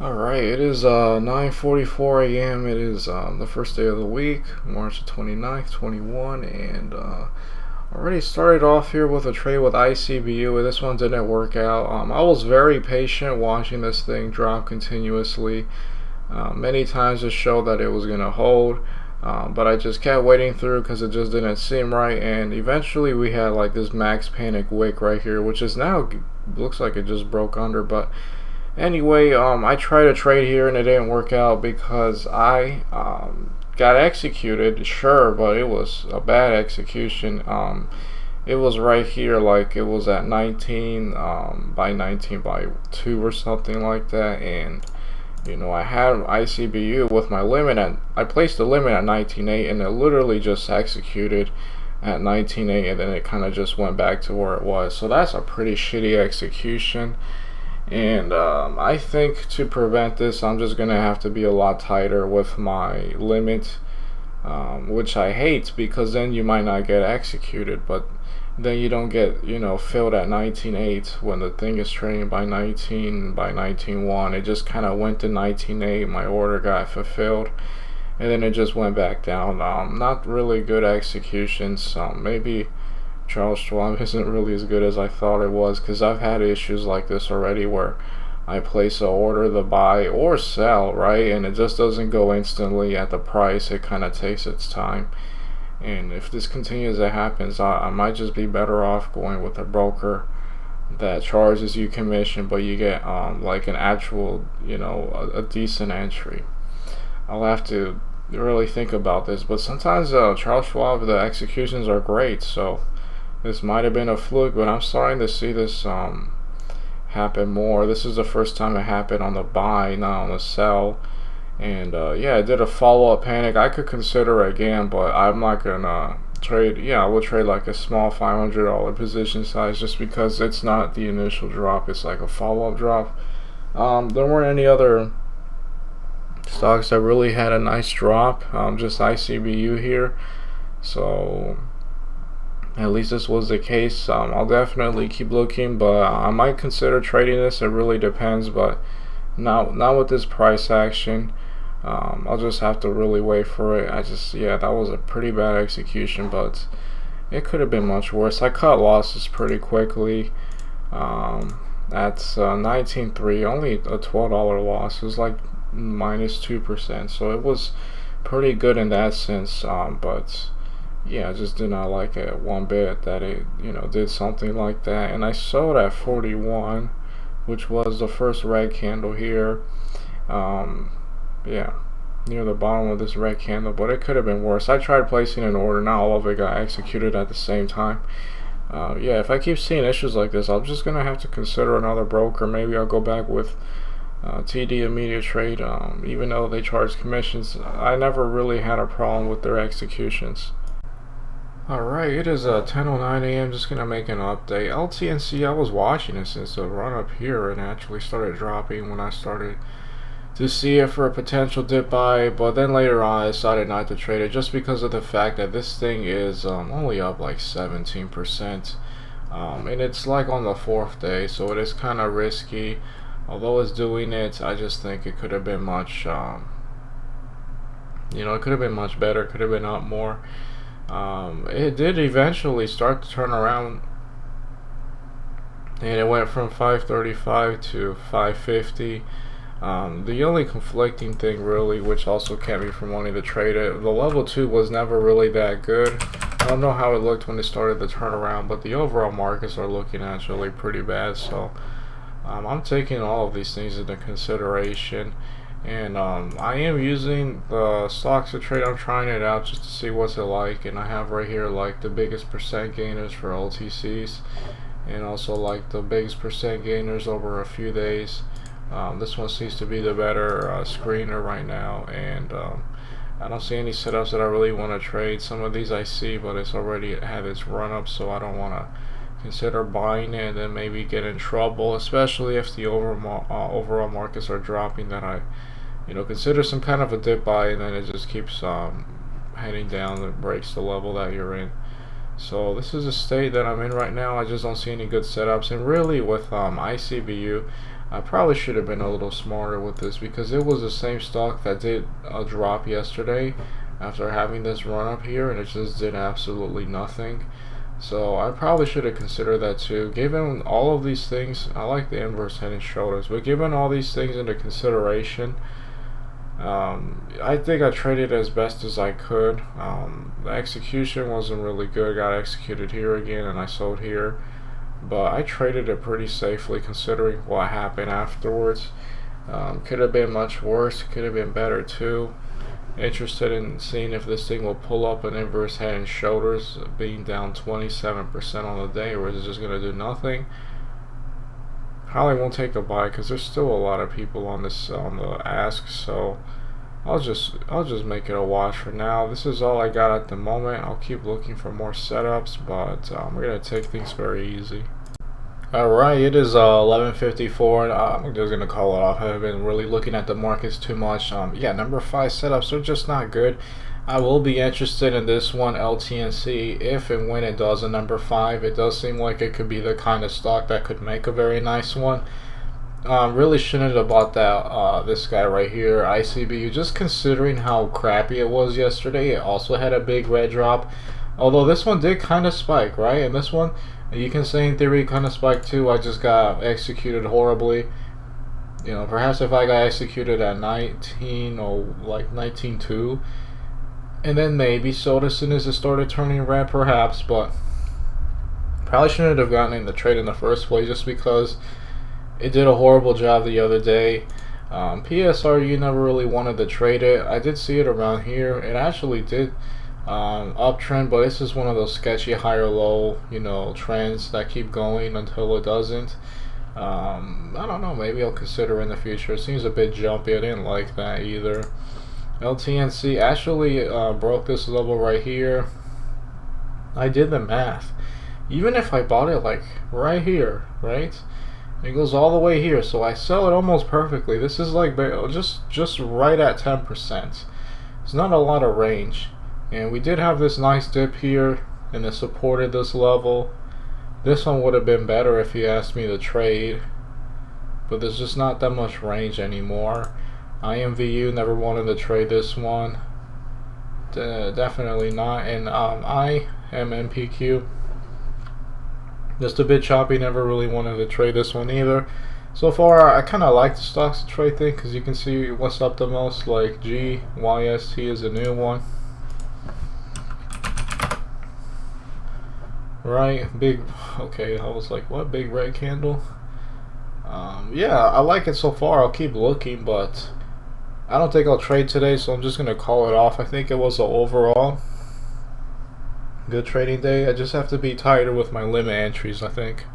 Alright, it is 9:44 a.m. It is the first day of the week, March 29th, 21, and already started off here with a trade with ICBU. This one didn't work out. I was very patient watching this thing drop continuously. Many times it showed that it was going to hold, but I just kept waiting through because it just didn't seem right, and eventually we had like this max panic wick right here, which is now looks like it just broke under, but anyway, I tried to trade here and it didn't work out because I got executed, sure, but it was a bad execution. It was right here, like it was at 19 by 19 by 2 or something like that, and I had ICBU with my limit at, I placed the limit at 19.8 and it literally just executed at 19.8 and then it kind of just went back to where it was. So that's a pretty shitty execution. And I think to prevent this, I'm just going to have to be a lot tighter with my limit, which I hate because then you might not get executed, but then you don't get, filled at 19.8 when the thing is trading by 19 by 19.1. It just kind of went to 19.8. My order got fulfilled, and then it just went back down. Not really good executions. Maybe Charles Schwab isn't really as good as I thought it was, because I've had issues like this already where I place an order to buy or sell, right, and it just doesn't go instantly at the price. It kind of takes its time, and if this continues to happen, I might just be better off going with a broker that charges you commission, but you get like an actual, a decent entry. I'll have to really think about this, but sometimes Charles Schwab, the executions are great, so this might have been a fluke, but I'm starting to see this happen more. This is the first time it happened on the buy, not on the sell. And yeah, it did a follow-up panic. I could consider it again, but I'm not gonna trade. Yeah, I will trade like a small $500 position size just because it's not the initial drop. It's like a follow-up drop. There weren't any other stocks that really had a nice drop. Just ICBU here. So at least this was the case. I'll definitely keep looking, but I might consider trading this. It really depends, but not with this price action. I'll just have to really wait for it. Yeah, that was a pretty bad execution, but it could have been much worse. I cut losses pretty quickly. That's 19.3, only a $12 loss. It was like -2%, so it was pretty good in that sense. But yeah, I just did not like it one bit that it did something like that. And I sold at 41, which was the first red candle here. Yeah, near the bottom of this red candle, but it could have been worse. I tried placing an order, not all of it got executed at the same time. Yeah, if I keep seeing issues like this, I'm just gonna have to consider another broker. Maybe I'll go back with TD Immediate Trade. Even though they charge commissions, I never really had a problem with their executions. Alright, it is 10:09 a.m. Just gonna make an update. LTNC, I was watching it since the run up here and actually started dropping when I started to see it for a potential dip buy, but then later on I decided not to trade it just because of the fact that this thing is only up like 17%, and it's like on the 4th day, so it is kind of risky. Although it's doing it, I just think it could have been much it could have been much better, could have been up more. It did eventually start to turn around, and it went from 535 to 550. The only conflicting thing really, which also kept me from wanting to trade it, the level 2 was never really that good. I don't know how it looked when it started to turn around, but the overall markets are looking actually pretty bad. So I'm taking all of these things into consideration, and I am using the stocks to trade. I'm trying it out just to see what's it like, and I have right here like the biggest percent gainers for OTCs, and also like the biggest percent gainers over a few days. This one seems to be the better screener right now, and I don't see any setups that I really want to trade. Some of these I see, but it's already had its run up, so I don't want to consider buying it and then maybe get in trouble, especially if the overall markets are dropping. That I consider some kind of a dip buy, and then it just keeps heading down and breaks the level that you're in. So this is a state that I'm in right now. I just don't see any good setups, and really with ICBU, I probably should have been a little smarter with this, because it was the same stock that did a drop yesterday after having this run up here, and it just did absolutely nothing. So I probably should have considered that too. Given all of these things, I like the inverse head and shoulders, but given all these things into consideration, I think I traded as best as I could. The execution wasn't really good. Got executed here again, and I sold here. But I traded it pretty safely considering what happened afterwards. Could have been much worse. Could have been better too. Interested in seeing if this thing will pull up an inverse head and shoulders, being down 27% on the day, or is it just going to do nothing? Probably won't take a buy because there's still a lot of people on this on the ask, so I'll just make it a wash for now. This is all I got at the moment. I'll keep looking for more setups, but we're gonna take things very easy. Alright, it is 11:54, and I'm just gonna call it off. I haven't been really looking at the markets too much. Yeah, number 5 setups are just not good. I will be interested in this one, LTNC, if and when it does a number 5. It does seem like it could be the kind of stock that could make a very nice one. Really shouldn't have bought that this guy right here, ICBU, just considering how crappy it was yesterday. It also had a big red drop, although this one did kind of spike, right? And this one, you can say in theory kind of spiked too. I just got executed horribly. You know, perhaps if I got executed at 19 or like 19.2, and then maybe sold as soon as it started turning red, perhaps, but probably shouldn't have gotten in the trade in the first place, just because it did a horrible job the other day. PSRU never really wanted to trade it. I did see it around here. It actually did uptrend, but this is one of those sketchy higher low, you know, trends that keep going until it doesn't. I don't know, maybe I'll consider in the future. It seems a bit jumpy. I didn't like that either. LTNC actually broke this level right here. I did the math. Even if I bought it like right here, right? It goes all the way here, so I sell it almost perfectly. This is like just right at 10%. It's not a lot of range. And we did have this nice dip here, and it supported this level. This one would have been better if you asked me to trade, but there's just not that much range anymore. IMVU never wanted to trade this one. Definitely not. And IMMPQ, just a bit choppy. Never really wanted to trade this one either. So far, I kind of like the stocks to trade thing, because you can see what's up the most. Like GYST is a new one. Right, big. Okay, I was like, what? Big red candle. Yeah, I like it so far. I'll keep looking, but I don't think I'll trade today, so I'm just gonna call it off. I think it was an overall good trading day. I just have to be tighter with my limit entries, I think.